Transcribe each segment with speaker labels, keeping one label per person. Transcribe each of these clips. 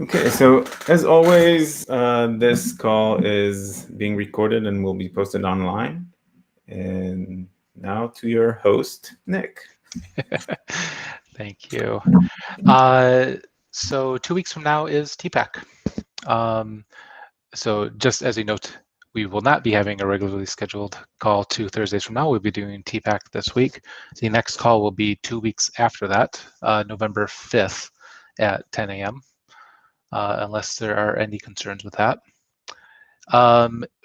Speaker 1: Okay, so as always, this call is being recorded and will be posted online. And now to your host, Nick.
Speaker 2: Thank you. So 2 weeks from now is TPAC. So just as a note, we will not be having a regularly scheduled call 2 Thursdays from now. We'll be doing TPAC this week. The next call will be 2 weeks after that, November 5th at 10 a.m., unless there are any concerns with that.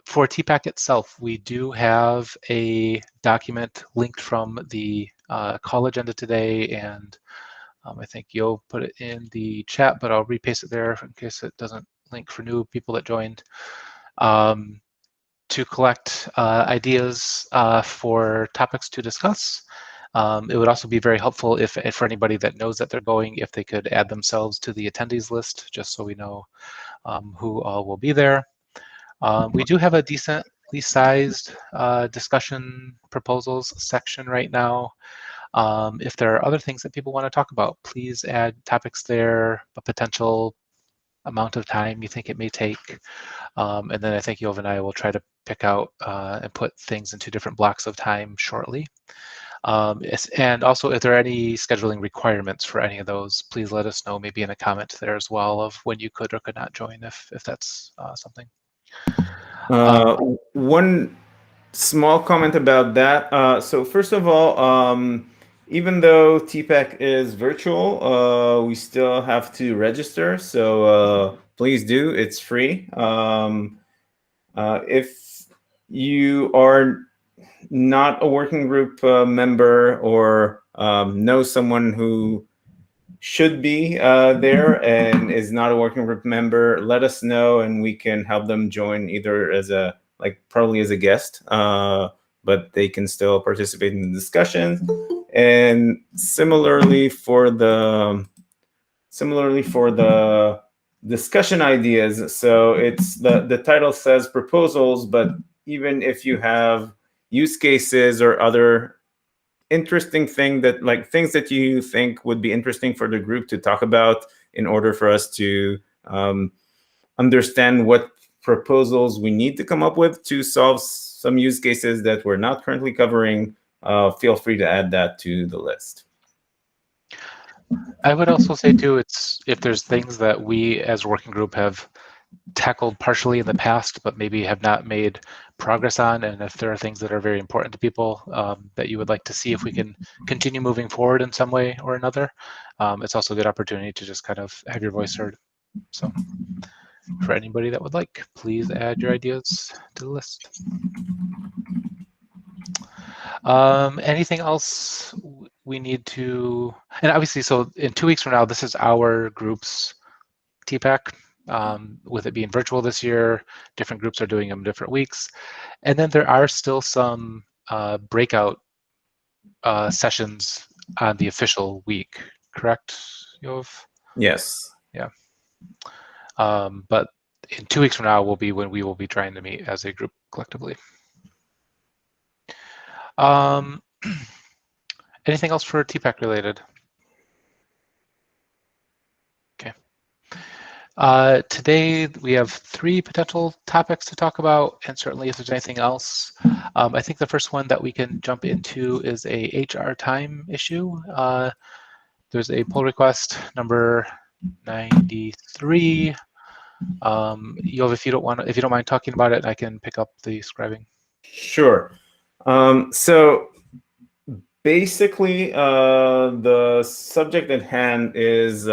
Speaker 2: For TPAC itself, we do have a document linked from the call agenda today, and I think you'll put it in the chat, but I'll repaste it there in case it doesn't link for new people that joined. To collect ideas for topics to discuss. It would also be very helpful if for anybody that knows that they're going, if they could add themselves to the attendees list, just so we know who all will be there. We do have a decently sized discussion proposals section right now. If there are other things that people want to talk about, please add topics there, a potential amount of time you think it may take. And then I think Yov and I will try to pick out and put things into different blocks of time shortly. And also, if there are any scheduling requirements for any of those, please let us know, maybe in a comment there as well, of when you could or could not join, if that's something.
Speaker 1: One small comment about that. So first of all, even though TPAC is virtual, we still have to register. So please do. It's free. If you are not a working group member or know someone who should be there and is not a working group member, let us know and we can help them join either as probably as a guest, but they can still participate in the discussion. And similarly for the discussion ideas, so it's the title says proposals, but even if you have use cases or other interesting things that you think would be interesting for the group to talk about in order for us to understand what proposals we need to come up with to solve some use cases that we're not currently covering, feel free to add that to the list.
Speaker 2: I would also say too, if there's things that we as a working group have tackled partially in the past, but maybe have not made progress on, and if there are things that are very important to people that you would like to see if we can continue moving forward in some way or another, it's also a good opportunity to just kind of have your voice heard. So for anybody that would like, please add your ideas to the list. Anything else we need to, and obviously, so in 2 weeks from now, this is our group's TPAC. With it being virtual this year, different groups are doing them different weeks. And then there are still some breakout sessions on the official week, correct, Yov?
Speaker 1: Yes.
Speaker 2: Yeah. But in 2 weeks from now will be when we will be trying to meet as a group collectively. Anything else for TPAC related? Okay. Today we have 3 potential topics to talk about, and certainly if there's anything else, I think the first one that we can jump into is a HR time issue. There's a pull request number 93. Yov, if you don't mind talking about it, I can pick up the scribing.
Speaker 1: Sure. So basically, the subject at hand is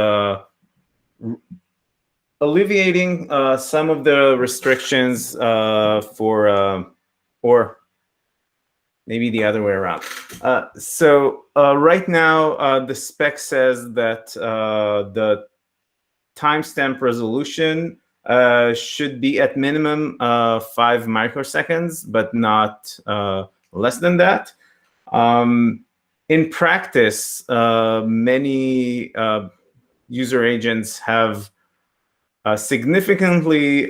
Speaker 1: alleviating some of the restrictions or maybe the other way around. So right now, the spec says that the timestamp resolution should be at minimum 5 microseconds, but not less than that. In practice, many user agents have significantly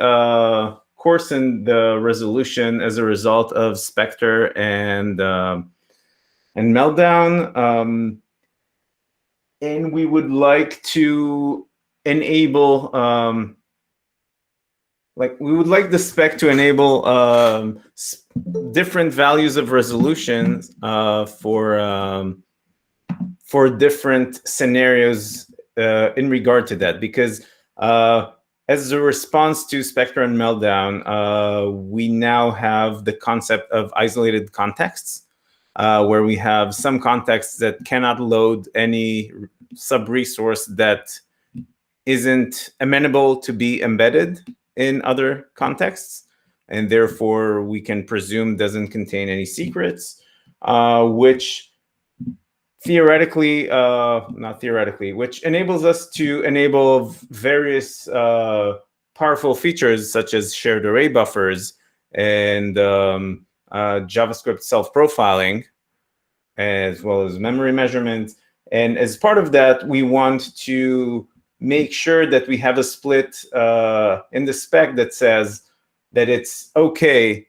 Speaker 1: coarsened the resolution as a result of Spectre and Meltdown. And we would like to enable like we would like the spec to enable different values of resolution for different scenarios in regard to that, because as a response to Spectre and Meltdown, we now have the concept of isolated contexts, where we have some contexts that cannot load any sub-resource that isn't amenable to be embedded in other contexts, and therefore we can presume doesn't contain any secrets, which theoretically, not theoretically, which enables us to enable various powerful features such as shared array buffers and JavaScript self-profiling, as well as memory measurement. And as part of that, we want to make sure that we have a split in the spec that says that it's okay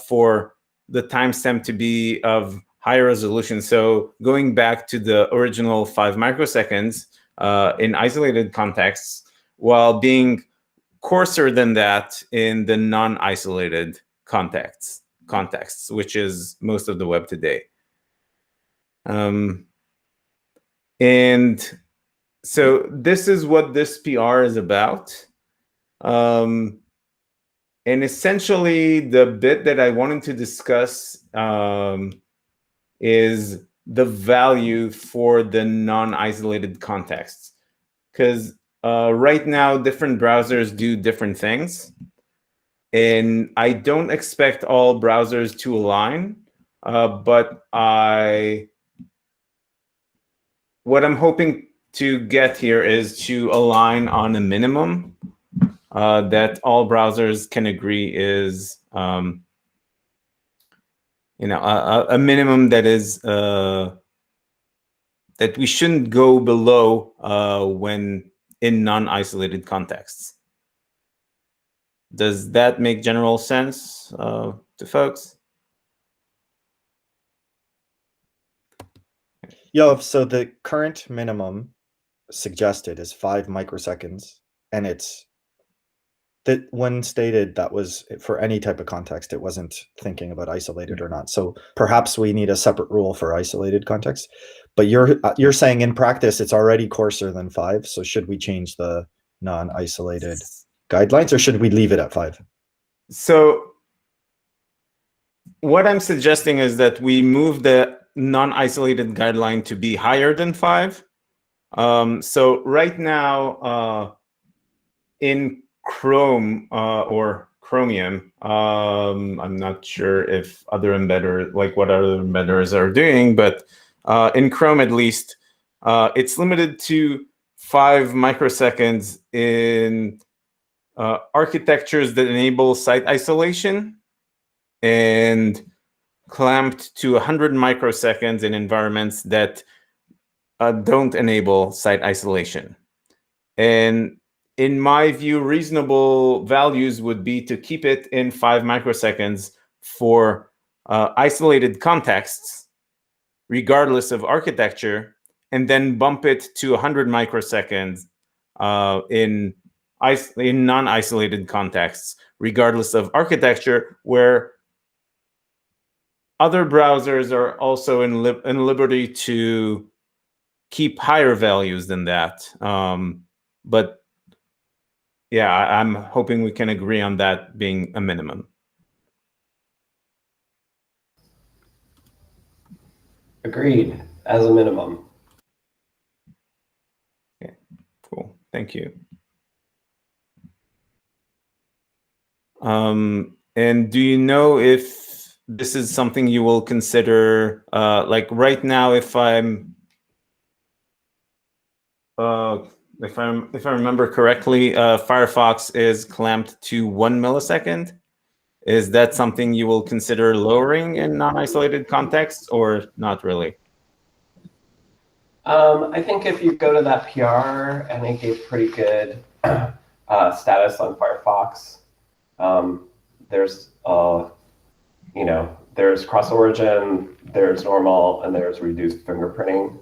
Speaker 1: for the timestamp to be of higher resolution. So going back to the original 5 microseconds in isolated contexts, while being coarser than that in the non-isolated contexts, which is most of the web today. And so this is what this PR is about. And essentially, the bit that I wanted to discuss is the value for the non-isolated contexts. Because right now, different browsers do different things. And I don't expect all browsers to align, but what I'm hoping to get here is to align on a minimum that all browsers can agree is, a minimum that is that we shouldn't go below when in non-isolated contexts. Does that make general sense to folks?
Speaker 3: So the current minimum suggested is 5 microseconds, and it's that when stated that was for any type of context. It wasn't thinking about isolated or not. So perhaps we need a separate rule for isolated context. But you're saying in practice it's already coarser than 5. So should we change the non-isolated guidelines, or should we leave it at 5?
Speaker 1: So what I'm suggesting is that we move the non-isolated guideline to be higher than 5. So right now in Chrome or Chromium, I'm not sure if other embedders, like what other embedders are doing, but in Chrome at least, it's limited to 5 microseconds in architectures that enable site isolation, and clamped to 100 microseconds in environments that don't enable site isolation. And in my view, reasonable values would be to keep it in 5 microseconds for isolated contexts, regardless of architecture, and then bump it to 100 microseconds in non-isolated contexts, regardless of architecture, where other browsers are also in liberty to keep higher values than that. But yeah, I'm hoping we can agree on that being a minimum.
Speaker 4: Agreed, as a minimum.
Speaker 1: Okay, cool. Thank you. And do you know if this is something you will consider? Like right now, if I remember correctly, Firefox is clamped to 1 millisecond. Is that something you will consider lowering in non-isolated contexts, or not really?
Speaker 4: I think if you go to that PR, and it gave pretty good status on Firefox. There's there's cross origin, there's normal, and there's reduced fingerprinting.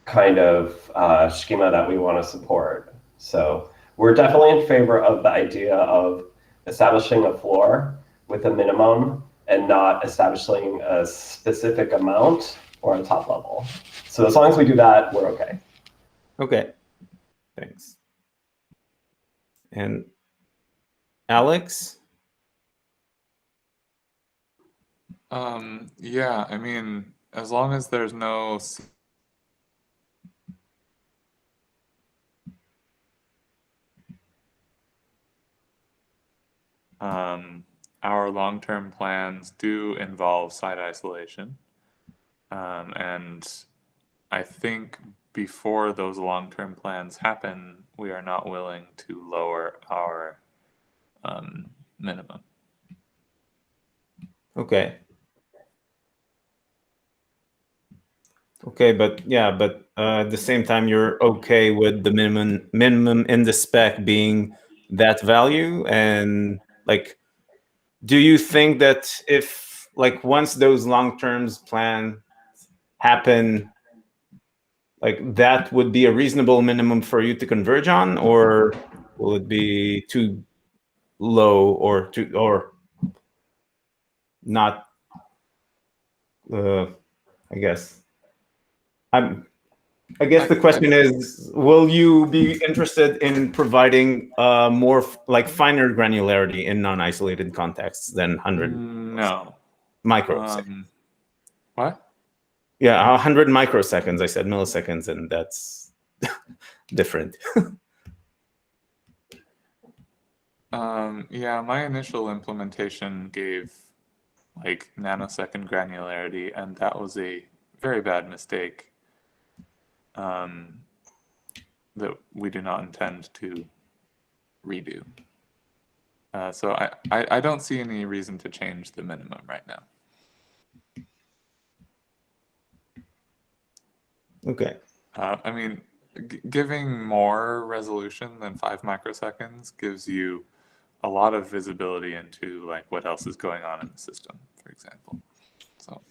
Speaker 4: kind of schema that we want to support. So we're definitely in favor of the idea of establishing a floor with a minimum and not establishing a specific amount or a top level. So as long as we do that, we're okay.
Speaker 1: Okay, thanks. And Alex?
Speaker 5: Yeah, I mean, as long as there's no our long-term plans do involve site isolation. And I think before those long-term plans happen, we are not willing to lower our minimum.
Speaker 1: Okay. Okay, but yeah, but at the same time, you're okay with the minimum in the spec being that value, and like, do you think that if like once those long-term plans happen, like that would be a reasonable minimum for you to converge on, or will it be too low or not? I guess I guess the question is, will you be interested in providing more like finer granularity in non-isolated contexts than 100
Speaker 5: No.
Speaker 1: microseconds?
Speaker 5: What?
Speaker 1: Yeah, 100 microseconds. I said milliseconds, and that's different.
Speaker 5: Yeah, my initial implementation gave like nanosecond granularity, and that was a very bad mistake that we do not intend to redo. So I don't see any reason to change the minimum right now.
Speaker 1: Okay.
Speaker 5: I mean, giving more resolution than 5 microseconds gives you a lot of visibility into like what else is going on in the system, for example. So.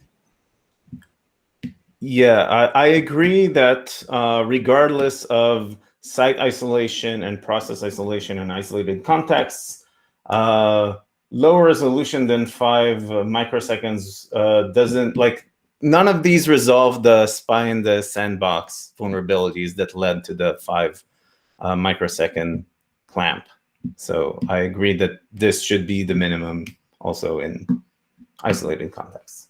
Speaker 1: Yeah, I agree that regardless of site isolation and process isolation and isolated contexts, lower resolution than 5 microseconds doesn't, like, none of these resolve the spy in the sandbox vulnerabilities that led to the 5 microsecond clamp. So I agree that this should be the minimum also in isolated contexts.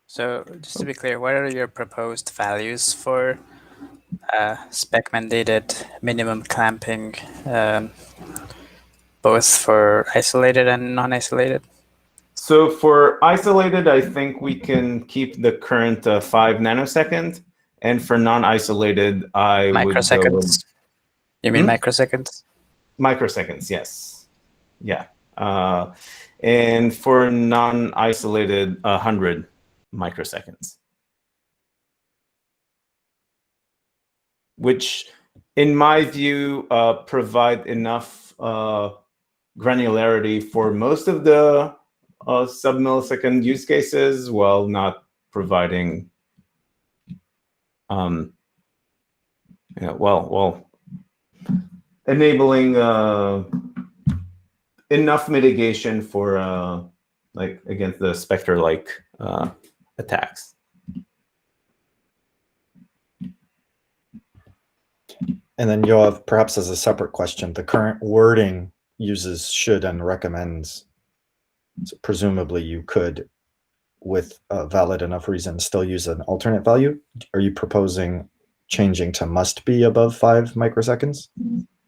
Speaker 6: So just to be clear, what are your proposed values for spec mandated minimum clamping, both for isolated and non-isolated?
Speaker 1: So for isolated, I think we can keep the current 5 nanosecond, and for non-isolated, I would go with
Speaker 6: You mean microseconds?
Speaker 1: microseconds. Yes, yeah. And for non-isolated, 100 microseconds, which, in my view, provide enough granularity for most of the sub-millisecond use cases, while not providing, enabling enough mitigation for like against the Spectre-like attacks.
Speaker 3: And then Yoav, perhaps as a separate question, the current wording uses should and recommends. So presumably you could, with a valid enough reason, still use an alternate value. Are you proposing changing to must be above 5 microseconds?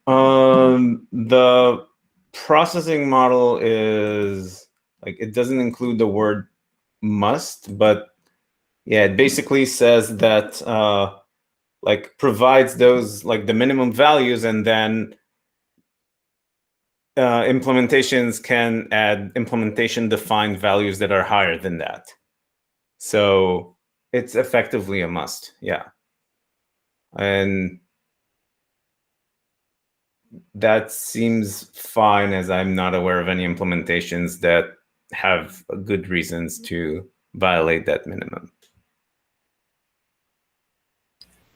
Speaker 1: The processing model is like, it doesn't include the word must, but yeah, it basically says that like provides those like the minimum values, and then implementations can add implementation defined values that are higher than that. So it's effectively a must, yeah. And that seems fine, as I'm not aware of any implementations that have good reasons to violate that minimum.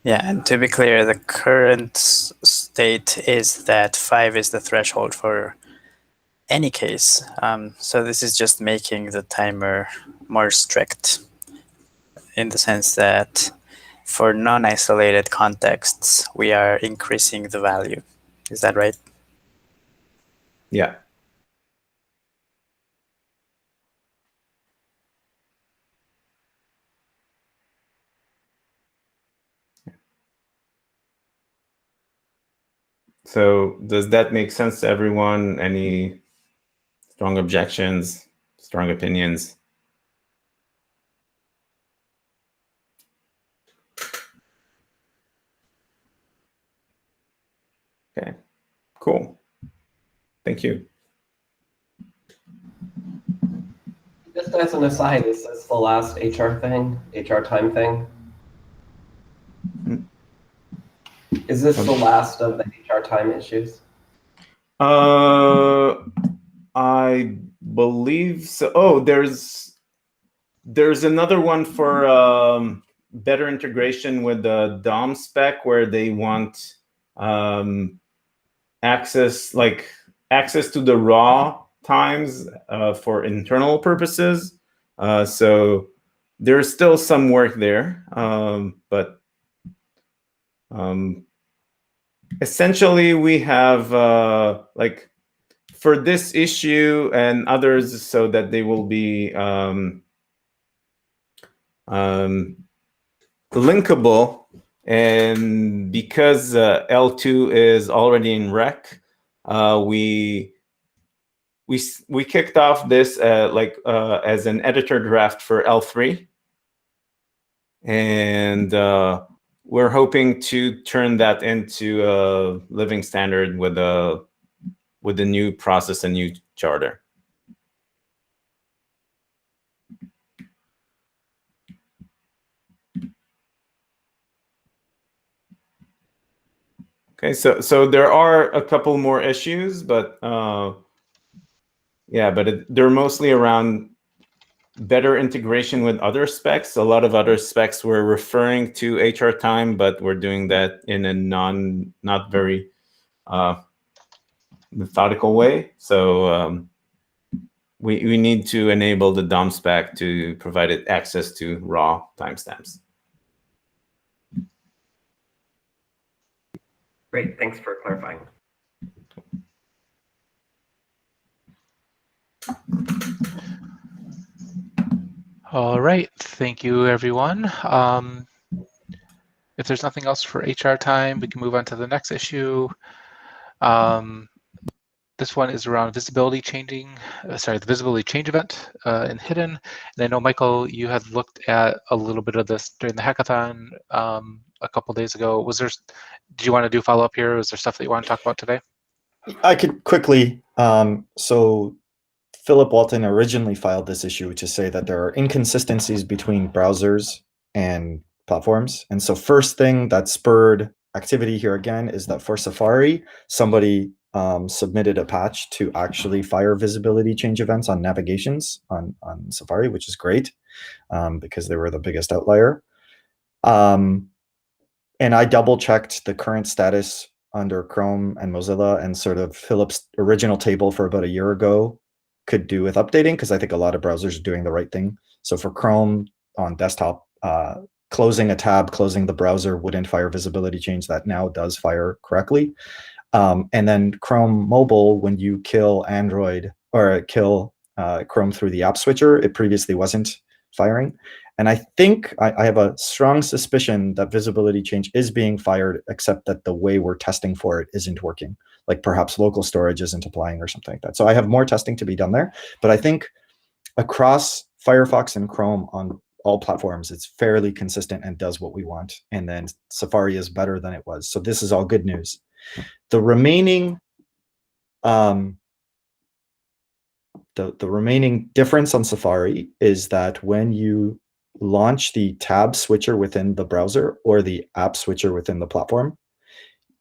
Speaker 6: Yeah, and to be clear, the current state is that 5 is the threshold for any case. So this is just making the timer more strict in the sense that for non-isolated contexts, we are increasing the value. Is that right?
Speaker 1: Yeah. So does that make sense to everyone? Any strong objections, strong opinions? Okay, cool. Thank you.
Speaker 4: Just as an aside, is this the last HR thing? HR time thing? Is this the last of the HR time issues?
Speaker 1: I believe so. Oh, there's another one for better integration with the DOM spec where they want access to the raw times for internal purposes. So there's still some work there, but essentially we have like for this issue and others, so that they will be linkable. And because L2 is already in rec, we kicked off this as an editor draft for L3, and we're hoping to turn that into a living standard with the new process and new charter. Okay, so there are a couple more issues, but yeah, but they're mostly around better integration with other specs. A lot of other specs were referring to HR time, but we're doing that in a not very methodical way. So we need to enable the DOM spec to provide it access to raw timestamps.
Speaker 4: Great, thanks for clarifying.
Speaker 2: All right, thank you, everyone. If there's nothing else for HR time, we can move on to the next issue. This one is around visibility changing, the visibility change event in Hidden. And I know, Michael, you had looked at a little bit of this during the hackathon a couple days ago. Did you want to do follow up here? Was there stuff that you want to talk about today?
Speaker 3: I could quickly. So Philip Walton originally filed this issue to say that there are inconsistencies between browsers and platforms. And so first thing that spurred activity here again is that for Safari, somebody submitted a patch to actually fire visibility change events on navigations on Safari, which is great because they were the biggest outlier. And I double checked the current status under Chrome and Mozilla, and sort of Philip's original table for about a year ago could do with updating, because I think a lot of browsers are doing the right thing. So for Chrome on desktop, closing a tab, closing the browser wouldn't fire visibility change. That now does fire correctly. And then Chrome mobile, when you kill Android or kill Chrome through the app switcher, it previously wasn't firing. And I think I have a strong suspicion that visibility change is being fired, except that the way we're testing for it isn't working. Like perhaps local storage isn't applying or something like that. So I have more testing to be done there. But I think across Firefox and Chrome on all platforms, it's fairly consistent and does what we want. And then Safari is better than it was. So this is all good news. The remaining the remaining difference on Safari is that when you launch the tab switcher within the browser or the app switcher within the platform,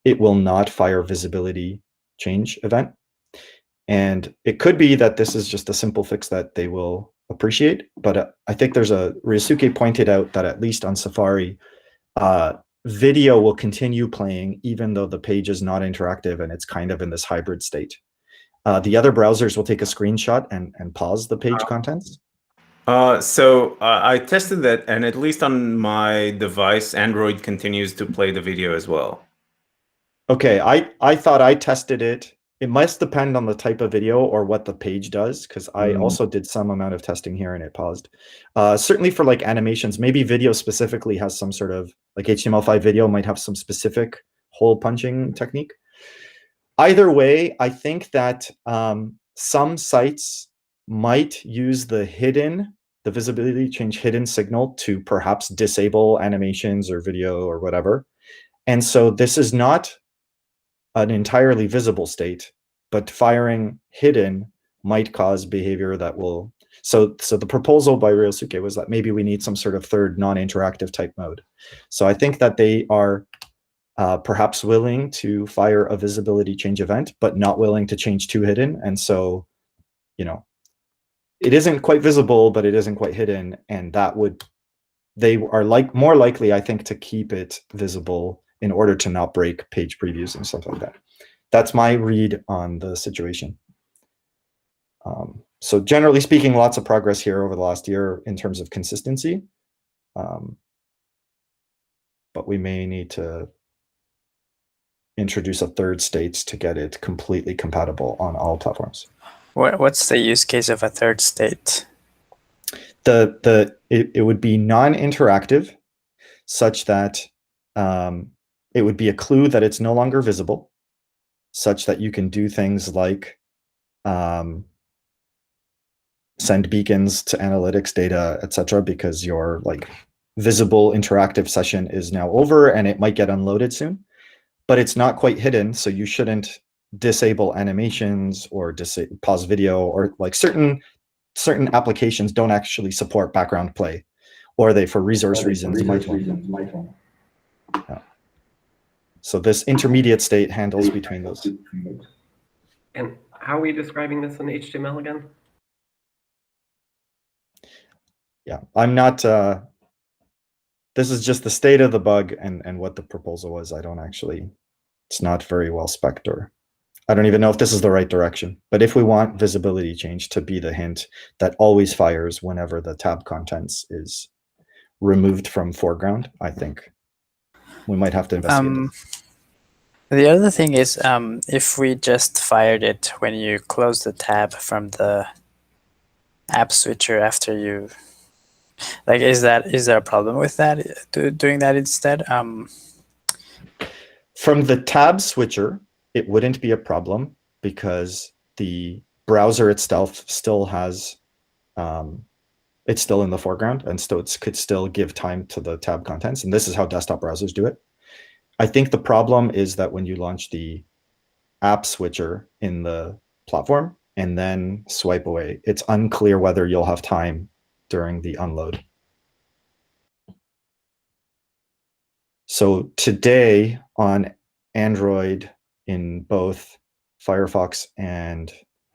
Speaker 3: it will not fire visibility change event. And it could be that this is just a simple fix that they will appreciate, but I think Ryosuke pointed out that at least on Safari, video will continue playing even though the page is not interactive and it's kind of in this hybrid state. The other browsers will take a screenshot and pause the page contents.
Speaker 1: So I tested that, and at least on my device, Android continues to play the video as well.
Speaker 3: Okay, I thought I tested it. It must depend on the type of video or what the page does, because I also did some amount of testing here and it paused. Certainly for like animations, maybe video specifically has some sort of, like HTML5 video might have some specific hole punching technique. Either way, I think that some sites might use the visibility change hidden signal to perhaps disable animations or video or whatever. And so this is not an entirely visible state, but firing hidden might cause behavior that will. So the proposal by Ryosuke was that maybe we need some sort of third non-interactive type mode. So I think that they are perhaps willing to fire a visibility change event, but not willing to change to hidden. And so, it isn't quite visible, but it isn't quite hidden. And they are more likely, I think, to keep it visible in order to not break page previews and stuff like that. That's my read on the situation. So generally speaking, lots of progress here over the last year in terms of consistency. But we may need to introduce a third state to get it completely compatible on all platforms.
Speaker 6: What's the use case of a third state?
Speaker 3: It would be non-interactive, such that it would be a clue that it's no longer visible, such that you can do things like send beacons to analytics data, etc., because your like visible interactive session is now over and it might get unloaded soon, but it's not quite hidden, so you shouldn't disable animations or pause video, or like certain applications don't actually support background play, or they for resource reasons might. Yeah. So this intermediate state handles between those.
Speaker 4: And how are we describing this in HTML again?
Speaker 3: Yeah, I'm not. This is just the state of the bug and what the proposal was. I don't actually. It's not very well spec'd, or I don't even know if this is the right direction. But if we want visibility change to be the hint that always fires whenever the tab contents is removed from foreground, I think we might have to investigate it.
Speaker 6: The other thing is, if we just fired it when you close the tab from the app switcher after you, like, is there a problem with that, doing that instead?
Speaker 3: From the tab switcher, it wouldn't be a problem because the browser itself still has, it's still in the foreground, and so it could still give time to the tab contents. And this is how desktop browsers do it. I think the problem is that when you launch the app switcher in the platform and then swipe away, it's unclear whether you'll have time during the unload. So today on Android in both Firefox and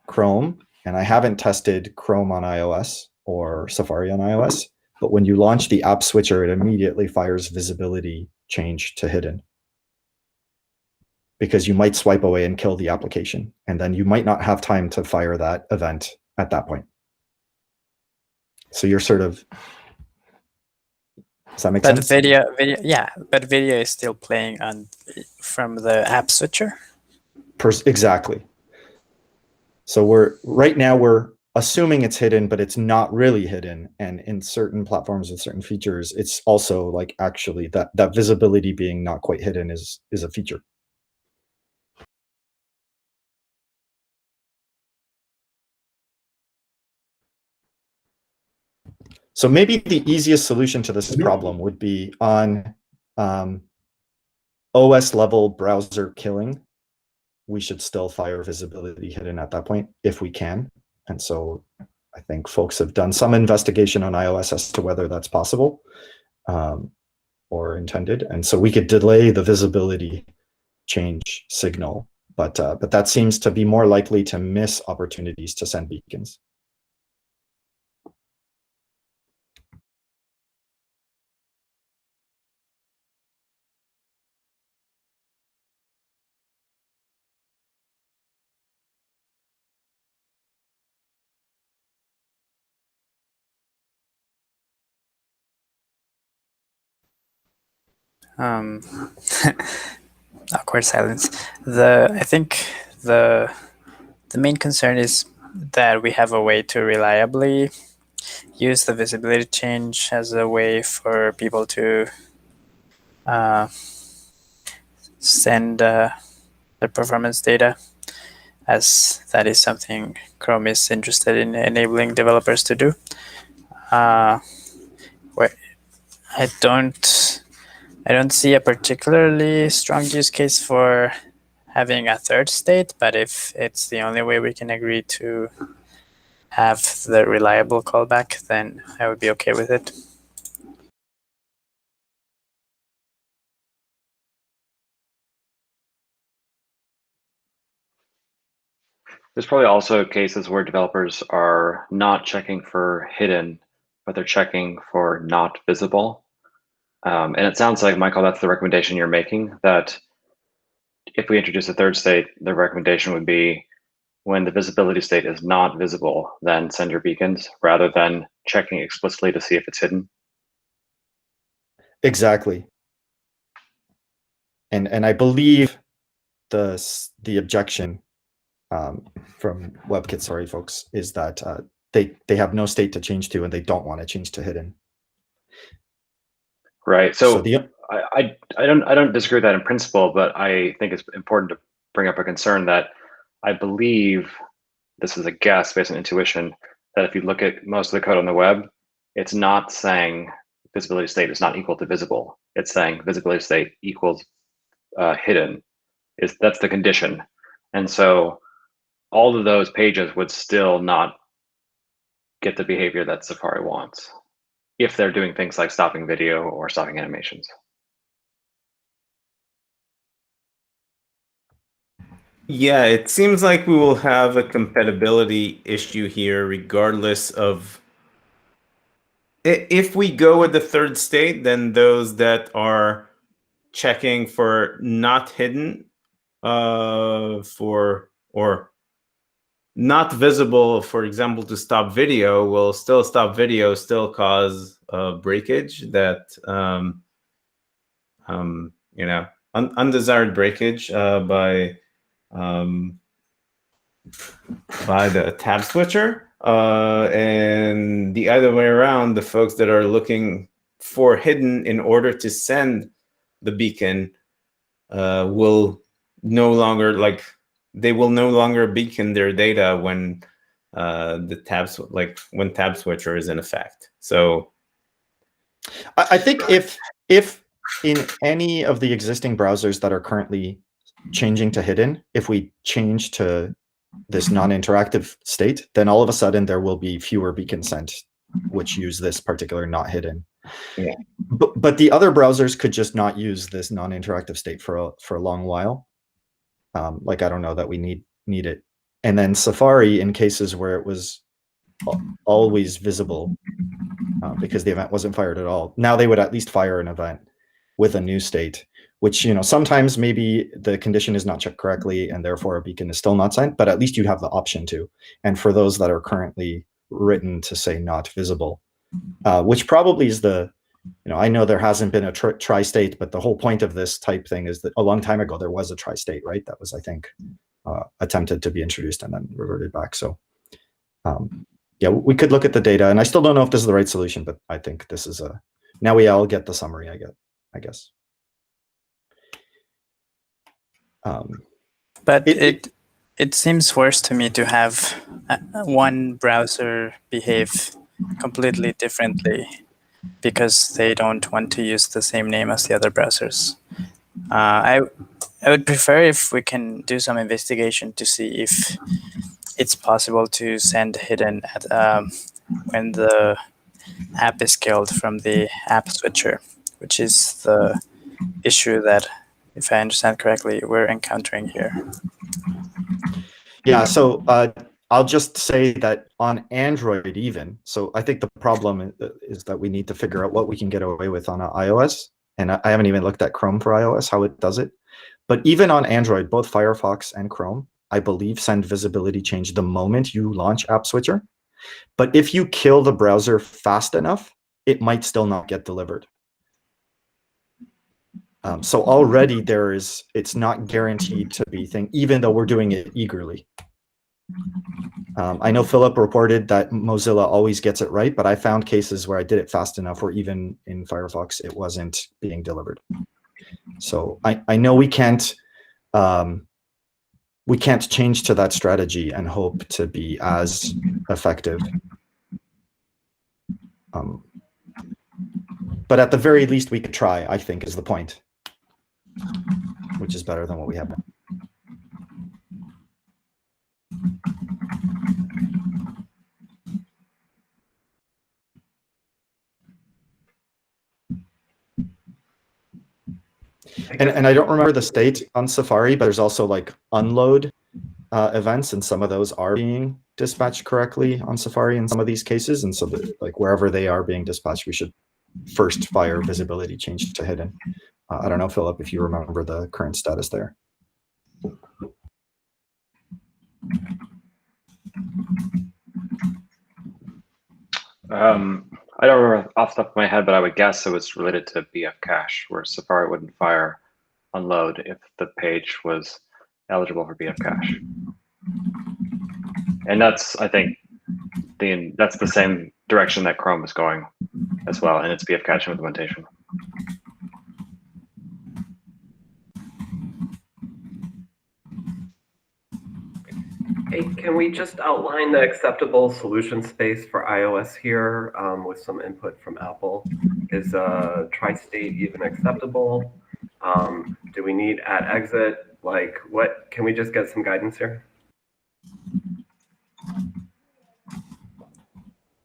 Speaker 3: Chrome, and I haven't tested Chrome on iOS or Safari on iOS, but when you launch the app switcher, it immediately fires visibility change to hidden, because you might swipe away and kill the application, and then you might not have time to fire that event at that point. So you're sort of, does that make sense?
Speaker 6: Video, yeah, but video is still playing from the app switcher.
Speaker 3: Exactly. So right now we're assuming it's hidden, but it's not really hidden. And in certain platforms with certain features, it's also like actually that visibility being not quite hidden is a feature. So maybe the easiest solution to this problem would be on OS level browser killing. We should still fire visibility hidden at that point if we can. And so I think folks have done some investigation on iOS as to whether that's possible or intended. And so we could delay the visibility change signal but that seems to be more likely to miss opportunities to send beacons.
Speaker 6: Awkward silence. I think the main concern is that we have a way to reliably use the visibility change as a way for people to send their performance data, as that is something Chrome is interested in enabling developers to do. Where I don't see a particularly strong use case for having a third state, but if it's the only way we can agree to have the reliable callback, then I would be okay with it.
Speaker 7: There's probably also cases where developers are not checking for hidden, but they're checking for not visible. And it sounds like, Michael, that's the recommendation you're making, that if we introduce a third state, the recommendation would be when the visibility state is not visible, then send your beacons rather than checking explicitly to see if it's hidden.
Speaker 3: Exactly. And I believe the objection from WebKit, sorry folks, is that they have no state to change to and they don't want to change to hidden.
Speaker 7: Right. So I don't disagree with that in principle, but I think it's important to bring up a concern that I believe, this is a guess based on intuition, that if you look at most of the code on the web, it's not saying visibility state is not equal to visible. It's saying visibility state equals hidden. That's the condition. And so all of those pages would still not get the behavior that Safari wants if they're doing things like stopping video or stopping animations.
Speaker 1: Yeah, it seems like we will have a compatibility issue here regardless of if we go with the third state, then those that are checking for not hidden or not visible, for example, to stop video, will still stop video, still cause breakage that undesired breakage by the tab switcher, and the other way around, the folks that are looking for hidden in order to send the beacon will no longer beacon their data when when tab switcher is in effect. So
Speaker 3: I think if in any of the existing browsers that are currently changing to hidden, if we change to this non-interactive state, then all of a sudden there will be fewer beacons sent which use this particular not hidden.
Speaker 1: Yeah.
Speaker 3: But the other browsers could just not use this non-interactive state for a long while. Like, I don't know that we need it. And then Safari, in cases where it was always visible because the event wasn't fired at all, now they would at least fire an event with a new state, which, sometimes maybe the condition is not checked correctly and therefore a beacon is still not sent, but at least you have the option to. And for those that are currently written to say not visible, which probably is I know there hasn't been a tri-state, but the whole point of this type thing is that a long time ago there was a tri-state, right? That was, I think, attempted to be introduced and then reverted back. So yeah, we could look at the data, and I still don't know if this is the right solution, but I think this is now we all get the summary, I guess.
Speaker 6: But it seems worse to me to have one browser behave completely differently because they don't want to use the same name as the other browsers. I would prefer if we can do some investigation to see if it's possible to send hidden when the app is killed from the app switcher, which is the issue that if I understand correctly, we're encountering here.
Speaker 3: Yeah, so I'll just say that on Android even, so I think the problem is that we need to figure out what we can get away with on iOS. And I haven't even looked at Chrome for iOS, how it does it. But even on Android, both Firefox and Chrome, I believe, send visibility change the moment you launch App Switcher. But if you kill the browser fast enough, it might still not get delivered. So already it's not guaranteed to be thing, even though we're doing it eagerly. I know Philip reported that Mozilla always gets it right, but I found cases where I did it fast enough where even in Firefox, it wasn't being delivered. So I know we can't change to that strategy and hope to be as effective. But at the very least, we could try, I think, is the point, which is better than what we have now. And I don't remember the state on Safari, but there's also like unload events, and some of those are being dispatched correctly on Safari in some of these cases. And so like wherever they are being dispatched, we should first fire visibility change to hidden. I don't know, Philip, if you remember the current status there.
Speaker 7: I don't remember off the top of my head, but I would guess it was related to BF cache, where Safari wouldn't fire unload if the page was eligible for BF cache. And that's, I think, that's the same direction that Chrome is going as well in its BF cache implementation.
Speaker 4: Hey, can we just outline the acceptable solution space for iOS here with some input from Apple? Is tri-state even acceptable? Do we need @exit? Like, what? Can we just get some guidance here?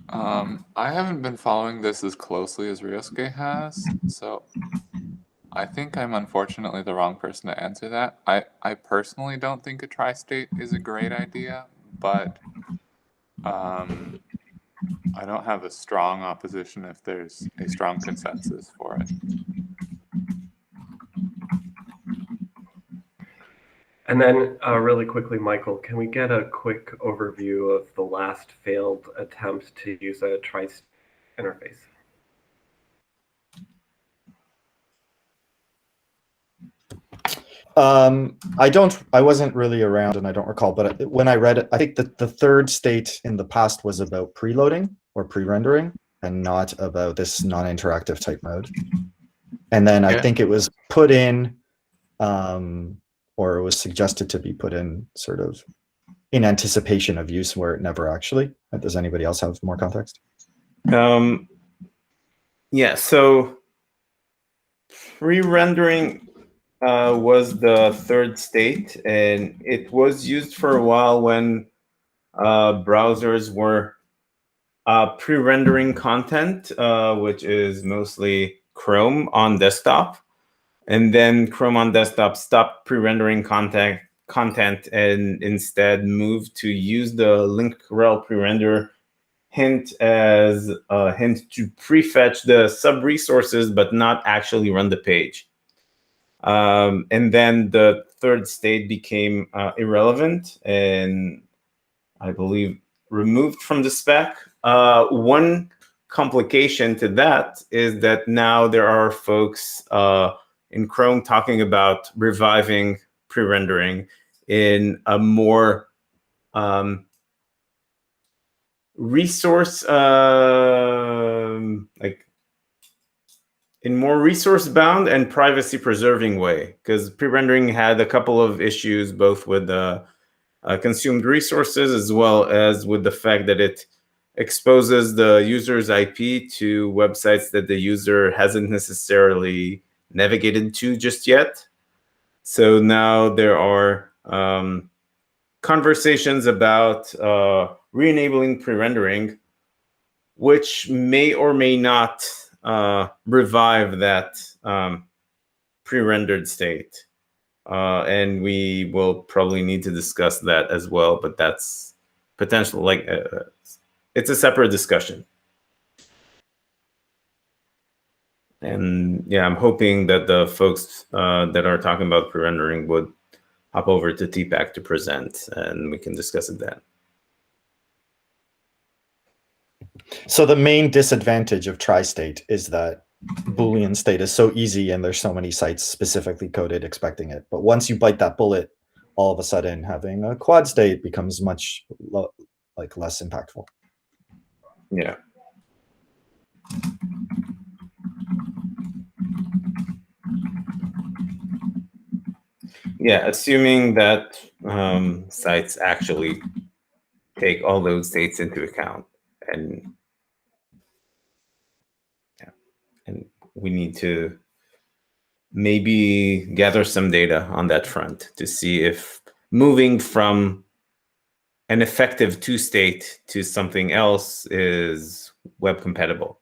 Speaker 5: I haven't been following this as closely as Ryosuke has, so I think I'm unfortunately the wrong person to answer that. I personally don't think a tri-state is a great idea, but I don't have a strong opposition if there's a strong consensus for it.
Speaker 4: And then really quickly, Michael, can we get a quick overview of the last failed attempt to use a tri-state interface?
Speaker 3: I wasn't really around and I don't recall, but when I read it, I think that the third state in the past was about preloading or pre-rendering and not about this non-interactive type mode. And then I think it was put in, or it was suggested to be put in sort of in anticipation of use where it never actually. Does anybody else have more context?
Speaker 1: Yeah, so pre-rendering was the third state, and it was used for a while when browsers were pre-rendering content, which is mostly Chrome on desktop. And then Chrome on desktop stopped pre-rendering content and instead moved to use the link rel pre-render hint as a hint to prefetch the sub-resources, but not actually run the page. And then the third state became irrelevant and I believe removed from the spec. One complication to that is that now there are folks in Chrome talking about reviving pre-rendering in a more resource in more resource-bound and privacy-preserving way, because pre-rendering had a couple of issues, both with the consumed resources as well as with the fact that it exposes the user's IP to websites that the user hasn't necessarily navigated to just yet. So now there are conversations about re-enabling pre-rendering, which may or may not revive that pre-rendered state. And we will probably need to discuss that as well, but that's potential, like it's a separate discussion. And yeah, I'm hoping that the folks that are talking about pre-rendering would hop over to TPAC to present, and we can discuss it then.
Speaker 3: So the main disadvantage of tri-state is that Boolean state is so easy and there's so many sites specifically coded expecting it. But once you bite that bullet, all of a sudden having a quad state becomes much less impactful.
Speaker 1: Yeah. Yeah, assuming that sites actually take all those states into account, and we need to maybe gather some data on that front to see if moving from an effective 2-state to something else is web compatible.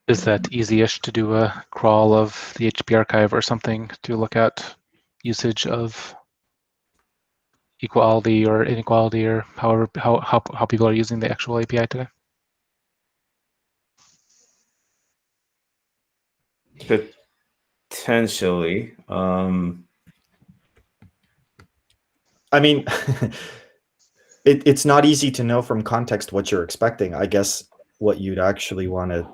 Speaker 2: Is that easy-ish to do a crawl of the HTTP archive or something to look at usage of equality or inequality, or however how people are using the actual API today?
Speaker 1: Potentially.
Speaker 3: I mean, it's not easy to know from context what you're expecting. I guess what you'd actually want to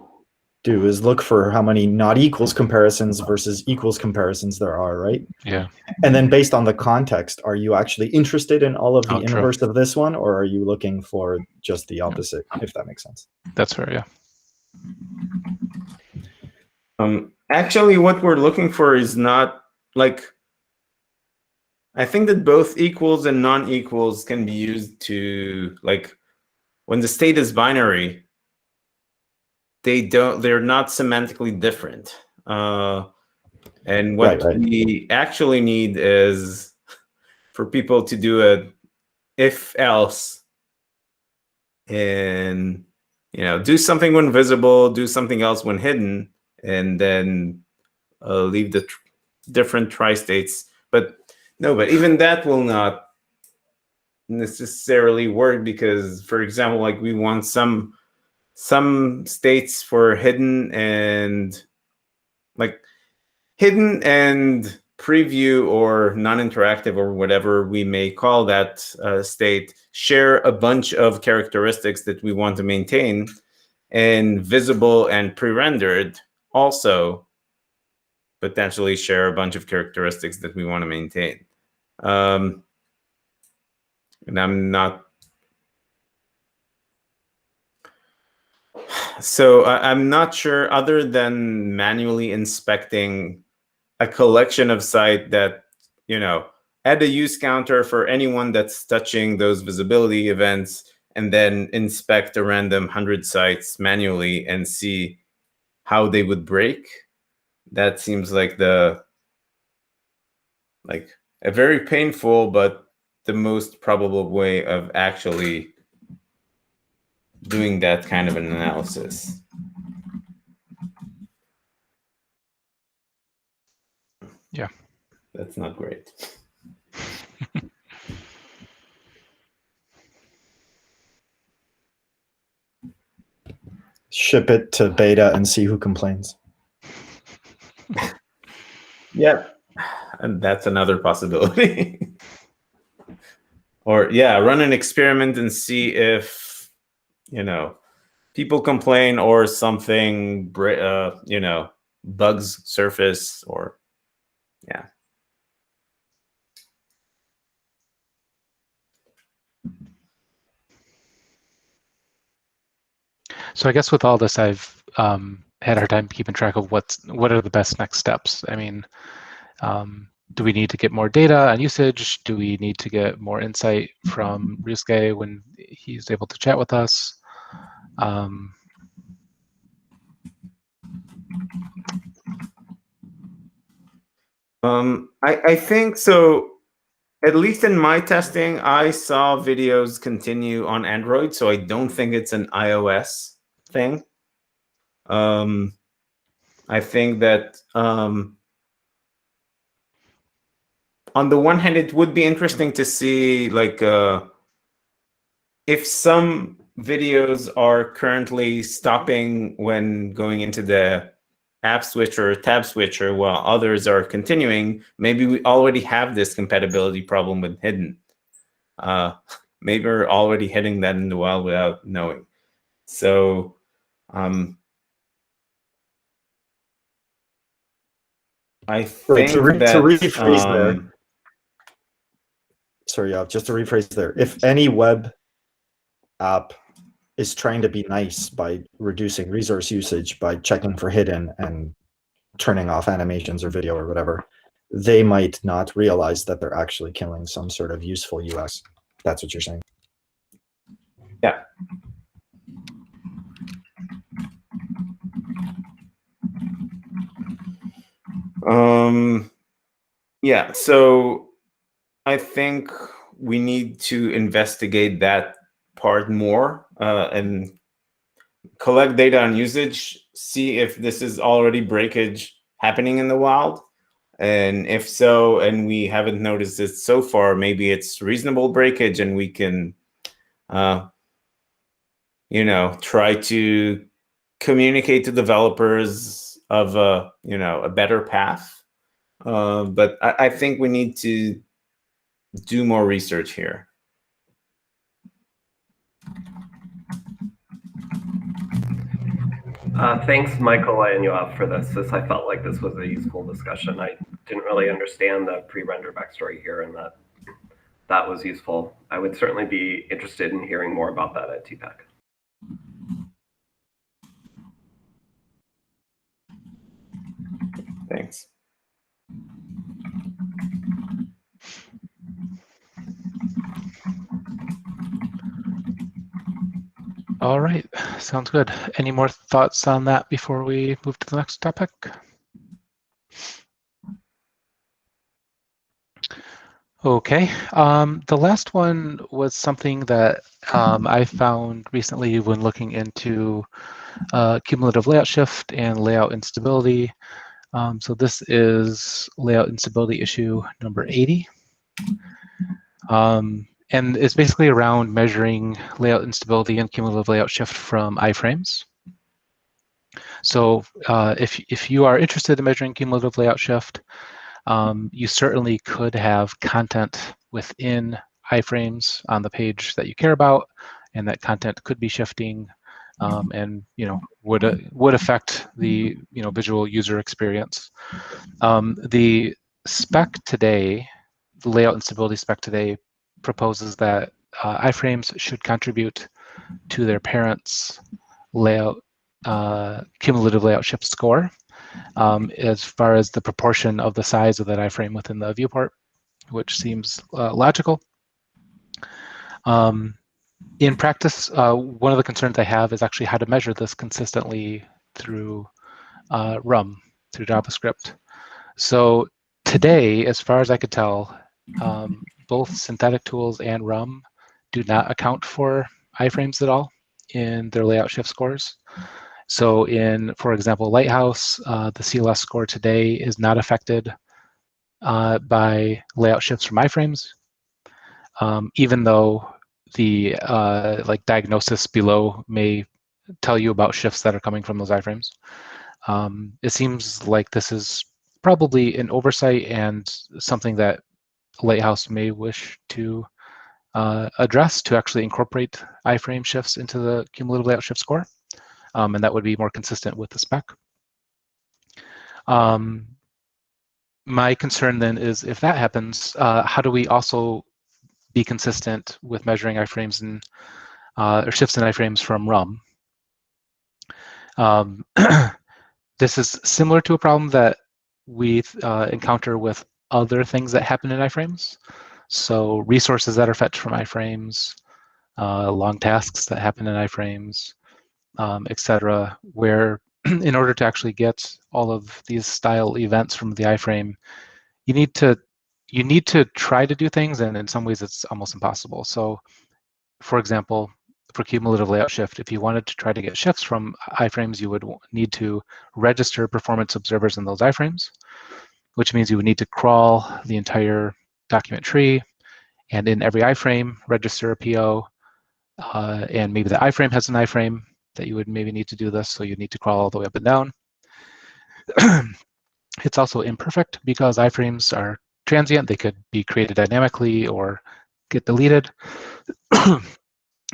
Speaker 3: do is look for how many not equals comparisons versus equals comparisons there are, right?
Speaker 2: Yeah.
Speaker 3: And then based on the context, are you actually interested in all of the
Speaker 2: true.
Speaker 3: inverse of this one, or are you looking for just the opposite, if that makes sense?
Speaker 2: That's fair, yeah.
Speaker 1: Actually, what we're looking for is not like, I think that both equals and non-equals can be used to, like, when the state is binary, they're not semantically different. And what
Speaker 3: Right.
Speaker 1: we actually need is for people to do a if else, and do something when visible, do something else when hidden, and then leave the different tri-states. But even that will not necessarily work, because, for example, like, we want some states for hidden and preview or non-interactive, or whatever we may call that state, share a bunch of characteristics that we want to maintain, and visible and pre-rendered also potentially share a bunch of characteristics that we want to maintain. And I'm not sure, other than manually inspecting a collection of site that, add a use counter for anyone that's touching those visibility events, and then inspect a random 100 sites manually and see how they would break. That seems like a very painful, but the most probable way of actually doing that kind of an analysis.
Speaker 2: Yeah.
Speaker 1: That's not great.
Speaker 3: Ship it to beta and see who complains.
Speaker 1: Yeah, and that's another possibility. Or run an experiment and see if people complain, or something bugs surface, or
Speaker 2: So I guess with all this, I've had a hard time keeping track of what are the best next steps. I mean, do we need to get more data on usage? Do we need to get more insight from Ryusuke when he's able to chat with us?
Speaker 1: I think so. At least in my testing, I saw videos continue on Android, so I don't think it's an iOS thing. I think that on the one hand, it would be interesting to see like if some videos are currently stopping when going into the app switcher or tab switcher while others are continuing. Maybe we already have this compatibility problem with hidden. Maybe we're already hitting that in the wild without knowing. So I think
Speaker 3: to
Speaker 1: that
Speaker 3: rephrase there. Sorry, just to rephrase there. If any web app is trying to be nice by reducing resource usage by checking for hidden and turning off animations or video or whatever, they might not realize that they're actually killing some sort of useful UX. That's what you're saying.
Speaker 1: Yeah. Yeah, so I think we need to investigate that part more and collect data on usage, see if this is already breakage happening in the wild. And if so, and we haven't noticed it so far, maybe it's reasonable breakage and we can, try to communicate to developers of a better path. But I think we need to do more research here.
Speaker 4: Thanks, Michael and Yoav, for this. I felt like this was a useful discussion. I didn't really understand the pre-render backstory here, and that was useful. I would certainly be interested in hearing more about that at TPAC.
Speaker 1: Thanks.
Speaker 2: All right, sounds good. Any more thoughts on that before we move to the next topic? Okay, the last one was something that I found recently when looking into cumulative layout shift and layout instability. So this is layout instability issue number 80. And it's basically around measuring layout instability and cumulative layout shift from iframes. So if you are interested in measuring cumulative layout shift, you certainly could have content within iframes on the page that you care about, and that content could be shifting, and would affect the visual user experience. The spec today, the layout instability spec today, proposes that iframes should contribute to their parents' layout cumulative layout shift score, as far as the proportion of the size of that iframe within the viewport, which seems logical. In practice, one of the concerns I have is actually how to measure this consistently through RUM, through JavaScript. So today, as far as I could tell, both synthetic tools and RUM do not account for iframes at all in their layout shift scores. So in, for example, Lighthouse, the CLS score today is not affected by layout shifts from iframes, even though the diagnosis below may tell you about shifts that are coming from those iframes. It seems like this is probably an oversight and something that Lighthouse may wish to address, to actually incorporate iframe shifts into the cumulative layout shift score. And that would be more consistent with the spec. My concern then is, if that happens, how do we also be consistent with measuring iframes and or shifts in iframes from RUM? This is similar to a problem that we encounter with other things that happen in iframes. So resources that are fetched from iframes, long tasks that happen in iframes, etc., where in order to actually get all of these style events from the iframe, you need to you need to try to do things, and in some ways it's almost impossible. So, for example, for cumulative layout shift, if you wanted to try to get shifts from iframes, you would need to register performance observers in those iframes, which means you would need to crawl the entire document tree, and in every iframe, register a PO, and maybe the iframe has an iframe that you would maybe need to do this, so you need to crawl all the way up and down. It's also imperfect because iframes are transient. They could be created dynamically or get deleted.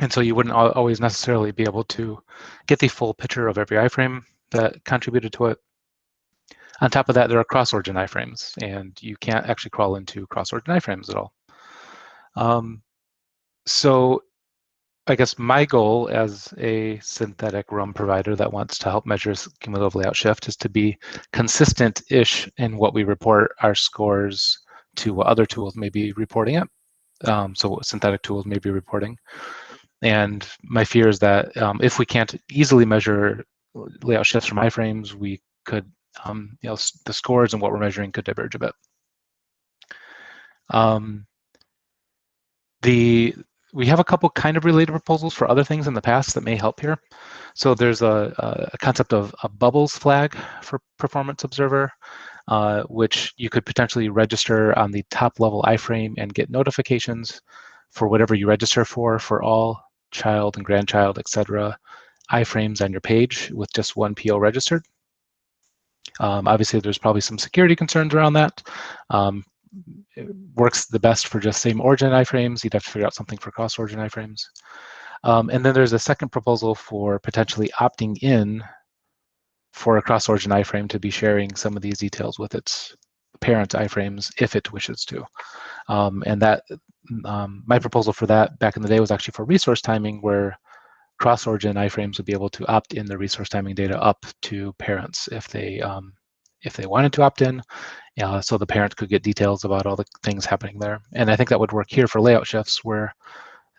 Speaker 2: And so you wouldn't always necessarily be able to get the full picture of every iframe that contributed to it. On top of that, there are cross-origin iframes, and you can't actually crawl into cross-origin iframes at all. So I guess my goal as a synthetic RUM provider that wants to help measure cumulative layout shift is to be consistent-ish in what we report our scores to what other tools may be reporting it. So what synthetic tools may be reporting. And my fear is that if we can't easily measure layout shifts from iframes, we could, the scores and what we're measuring could diverge a bit. We have a couple kind of related proposals for other things in the past that may help here. So there's a concept of a bubbles flag for performance observer, which you could potentially register on the top level iframe and get notifications for whatever you register for all child and grandchild, etc. iframes on your page with just one PO registered. Obviously, there's probably some security concerns around that. It works the best for just same origin iframes. You'd have to figure out something for cross-origin iframes. And then there's a second proposal for potentially opting in for a cross-origin iframe to be sharing some of these details with its parent iframes if it wishes to. And that my proposal for that back in the day was actually for resource timing, where cross-origin iframes would be able to opt in the resource timing data up to parents if they wanted to opt in, so the parent could get details about all the things happening there. And I think that would work here for layout shifts, where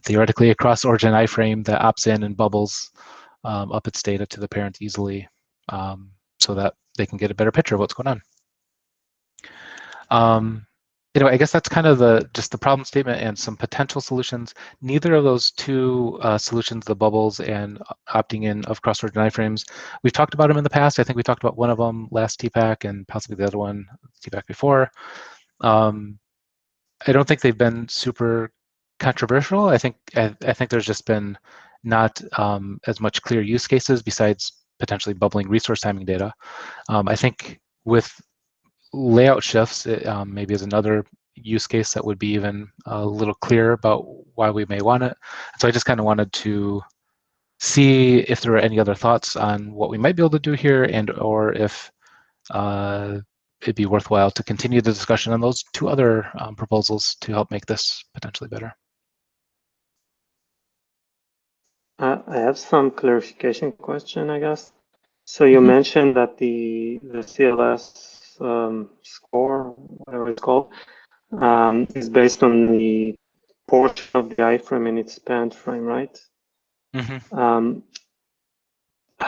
Speaker 2: theoretically a cross-origin iframe that opts in and bubbles up its data to the parent easily, so that they can get a better picture of what's going on. Anyway, I guess that's kind of just the problem statement and some potential solutions. Neither of those two solutions, the bubbles and opting in of cross-origin iframes, we've talked about them in the past. I think we talked about one of them last TPAC and possibly the other one TPAC before. I don't think they've been super controversial. I think there's just been not as much clear use cases besides potentially bubbling resource timing data. I think with layout shifts maybe is another use case that would be even a little clearer about why we may want it. So I just kind of wanted to see if there are any other thoughts on what we might be able to do here, and or if it'd be worthwhile to continue the discussion on those two other proposals to help make this potentially better.
Speaker 8: I have some clarification question, I guess. So you mentioned that the CLS score, whatever it's called, is based on the portion of the iframe in its parent frame, right?
Speaker 2: Mm-hmm.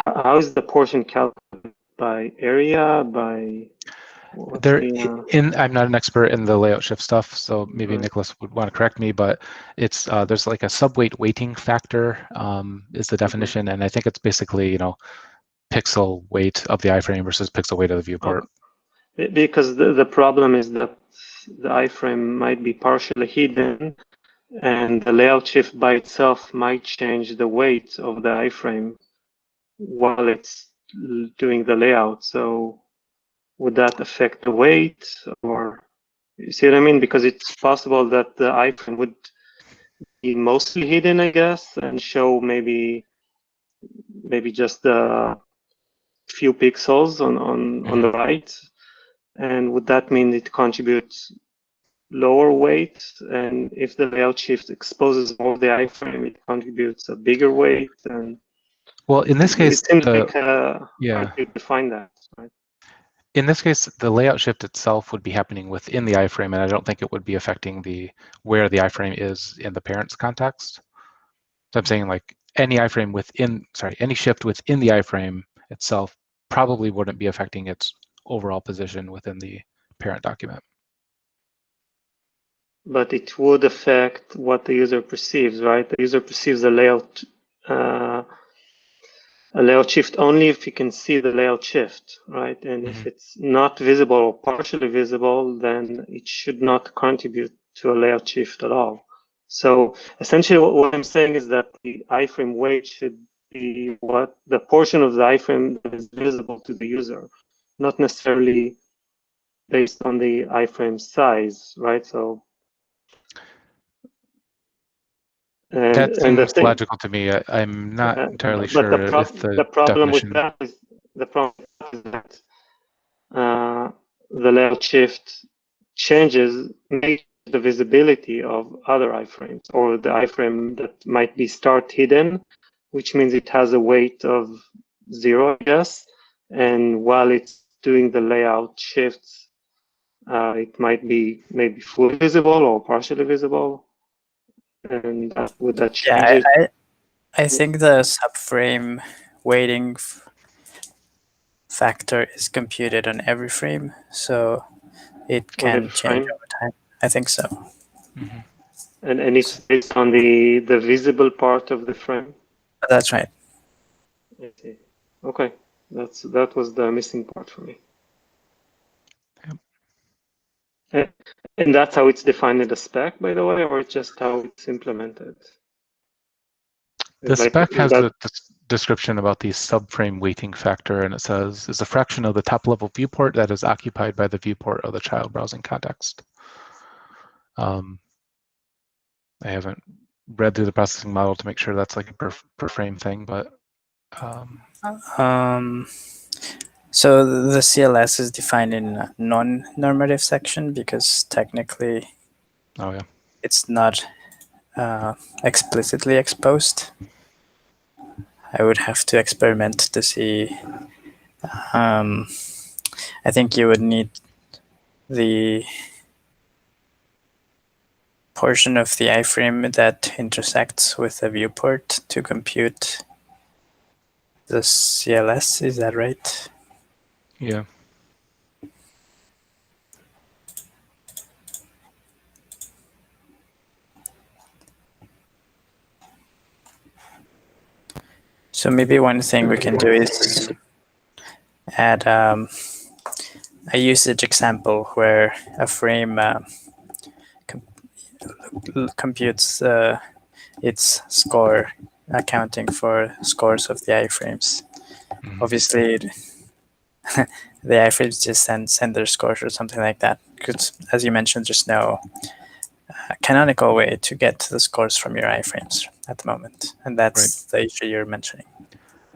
Speaker 8: How is the portion calculated? By area? By
Speaker 2: I'm not an expert in the layout shift stuff, so maybe
Speaker 8: right.
Speaker 2: Nicholas would want to correct me, but it's there's like a subweight weighting factor is the definition, and I think it's basically pixel weight of the iframe versus pixel weight of the viewport.
Speaker 8: Because the problem is that the iframe might be partially hidden, and the layout shift by itself might change the weight of the iframe while it's doing the layout. So would that affect the weight, or you see what I mean? Because it's possible that the iframe would be mostly hidden, I guess, and show maybe just a few pixels on the right. And would that mean it contributes lower weight? And if the layout shift exposes more of the iframe, it contributes a bigger weight. And
Speaker 2: well, in this case,
Speaker 8: it seems like
Speaker 2: yeah,
Speaker 8: hard to define that, right?
Speaker 2: In this case, the layout shift itself would be happening within the iframe, and I don't think it would be affecting where the iframe is in the parent's context. So I'm saying like any shift within the iframe itself probably wouldn't be affecting its overall position within the parent document.
Speaker 8: but it would affect what the user perceives, right? The user perceives a layout shift only if you can see the layout shift, right? And if it's not visible or partially visible, then it should not contribute to a layout shift at all. So essentially what I'm saying is that the iframe weight should be what the portion of the iframe that is visible to the user, not necessarily based on the iframe size, right? So
Speaker 2: That
Speaker 8: and the
Speaker 2: seems
Speaker 8: thing,
Speaker 2: logical to me. I'm not entirely
Speaker 8: but
Speaker 2: sure if the
Speaker 8: problem with
Speaker 2: definition.
Speaker 8: that is that the layout shift changes make the visibility of other iframes, or the iframe that might be start hidden, which means it has a weight of 0, I guess. And while it's doing the layout shifts, it might be maybe fully visible or partially visible. And would that change
Speaker 6: Yeah,
Speaker 8: it?
Speaker 6: I think the subframe weighting factor is computed on every frame, so it
Speaker 8: On every
Speaker 6: can change
Speaker 8: frame?
Speaker 6: over time. I think so.
Speaker 8: And it's based on the visible part of the frame?
Speaker 6: That's right.
Speaker 8: I see. Okay, that was the missing part for me. And that's how it's defined in the spec, by the way, or it's just how it's implemented?
Speaker 2: The
Speaker 8: Like,
Speaker 2: spec
Speaker 8: is
Speaker 2: has
Speaker 8: that
Speaker 2: a description about the subframe weighting factor, and it says is a fraction of the top-level viewport that is occupied by the viewport of the child browsing context. I haven't read through the processing model to make sure that's like a per frame thing, but
Speaker 6: so the CLS is defined in a non-normative section because technically
Speaker 2: oh yeah,
Speaker 6: it's not explicitly exposed. I would have to experiment to see. I think you would need the portion of the iframe that intersects with the viewport to compute the CLS. Is that right?
Speaker 2: yeah.
Speaker 6: So maybe one thing we can do is add a usage example where a frame computes its score, accounting for scores of the iframes. Obviously, the iframes just send their scores or something like that. Because as you mentioned, there's no canonical way to get to the scores from your iframes at the moment, and that's the issue you're mentioning.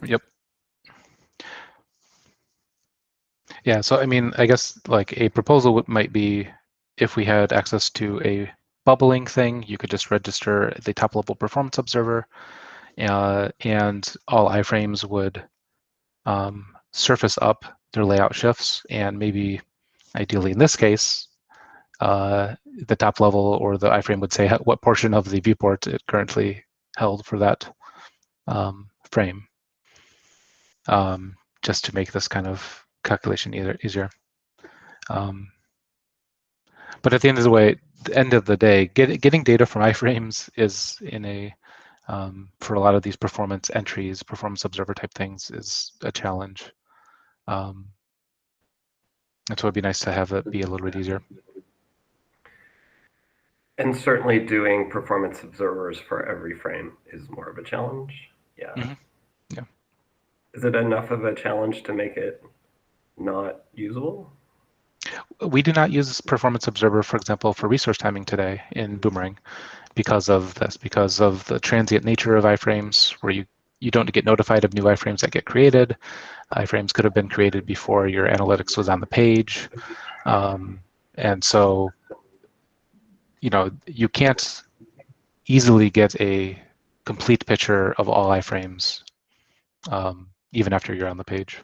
Speaker 2: Yep. Yeah, so I mean, I guess like a proposal might be if we had access to a bubbling thing, you could just register the top level performance observer, and all iframes would surface up their layout shifts, and maybe ideally in this case, the top level or the iframe would say what portion of the viewport it currently held for that frame, just to make this kind of calculation easier. But at the end of the day, getting data from iframes is in a for a lot of these performance entries, performance observer type things is a challenge. And so it'd be nice to have it be a little bit easier.
Speaker 4: And certainly doing performance observers for every frame is more of a challenge. Yeah.
Speaker 2: Yeah.
Speaker 4: Is it enough of a challenge to make it not usable?
Speaker 2: We do not use performance observer, for example, for resource timing today in Boomerang because of this, because of the transient nature of iframes, where you don't get notified of new iframes that get created. Iframes could have been created before your analytics was on the page. And so, you can't easily get a complete picture of all iframes, even after you're on the page.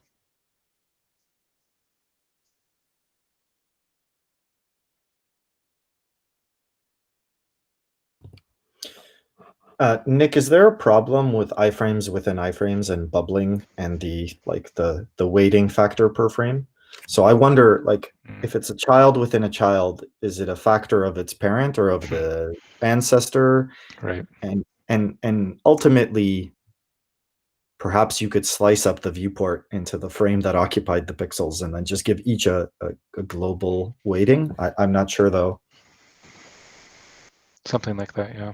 Speaker 3: Nick, is there a problem with iframes within iframes and bubbling and the weighting factor per frame? So I wonder, like, if it's a child within a child, is it a factor of its parent or of the ancestor?
Speaker 2: Right.
Speaker 3: And ultimately, perhaps you could slice up the viewport into the frame that occupied the pixels and then just give each a global weighting. I'm not sure though.
Speaker 2: Something like that, yeah.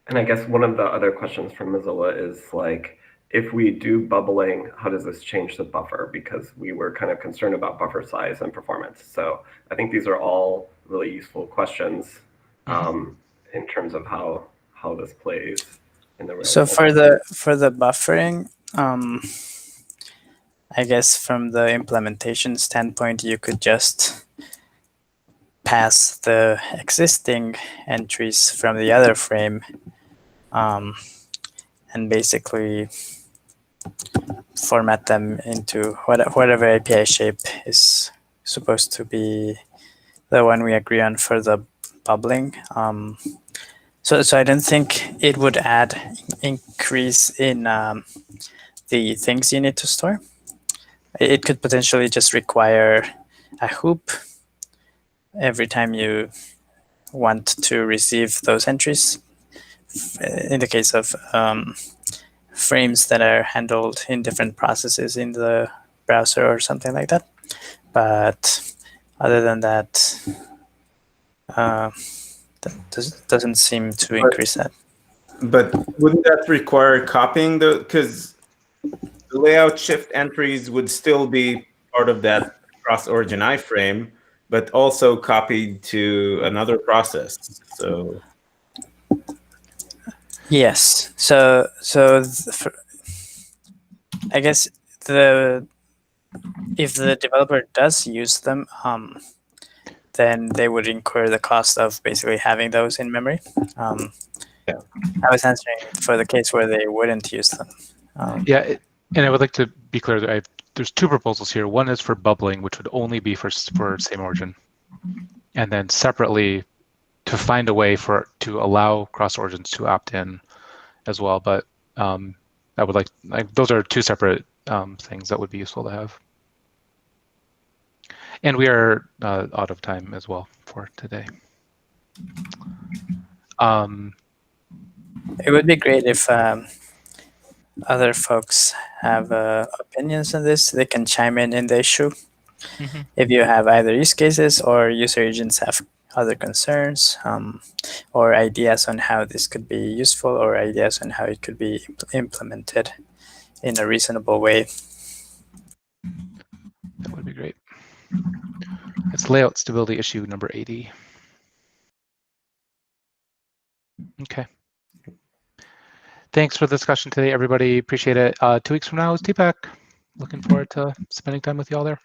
Speaker 4: And I guess one of the other questions from Mozilla is like, if we do bubbling, how does this change the buffer? Because we were kind of concerned about buffer size and performance. So I think these are all really useful questions in terms of how this plays in the real
Speaker 6: So
Speaker 4: world.
Speaker 6: for the buffering, I guess from the implementation standpoint, you could just pass the existing entries from the other frame and basically format them into whatever API shape is supposed to be the one we agree on for the bubbling. So I don't think it would increase in the things you need to store. It could potentially just require a hoop every time you want to receive those entries. In the case of frames that are handled in different processes in the browser or something like that. But other than that, that doesn't seem to increase that.
Speaker 1: But wouldn't that require copying because the layout shift entries would still be part of that cross-origin iframe, but also copied to another process. So
Speaker 6: yes, I guess if the developer does use them, then they would incur the cost of basically having those in memory.
Speaker 1: Yeah.
Speaker 6: I was answering for the case where they wouldn't use them.
Speaker 2: Yeah, and I would like to be clear that there's two proposals here. One is for bubbling, which would only be for same origin, and then separately to find a way to allow cross origins to opt in as well. But I would like those are two separate things that would be useful to have. And we are out of time as well for today.
Speaker 6: It would be great if other folks have opinions on this. They can chime in the issue.
Speaker 2: Mm-hmm.
Speaker 6: If you have either use cases or user agents have other concerns or ideas on how this could be useful or ideas on how it could be implemented in a reasonable way.
Speaker 2: That would be great. It's layout stability issue number 80. Okay. Thanks for the discussion today, everybody. Appreciate it. 2 weeks from now is TPAC. Looking forward to spending time with you all there.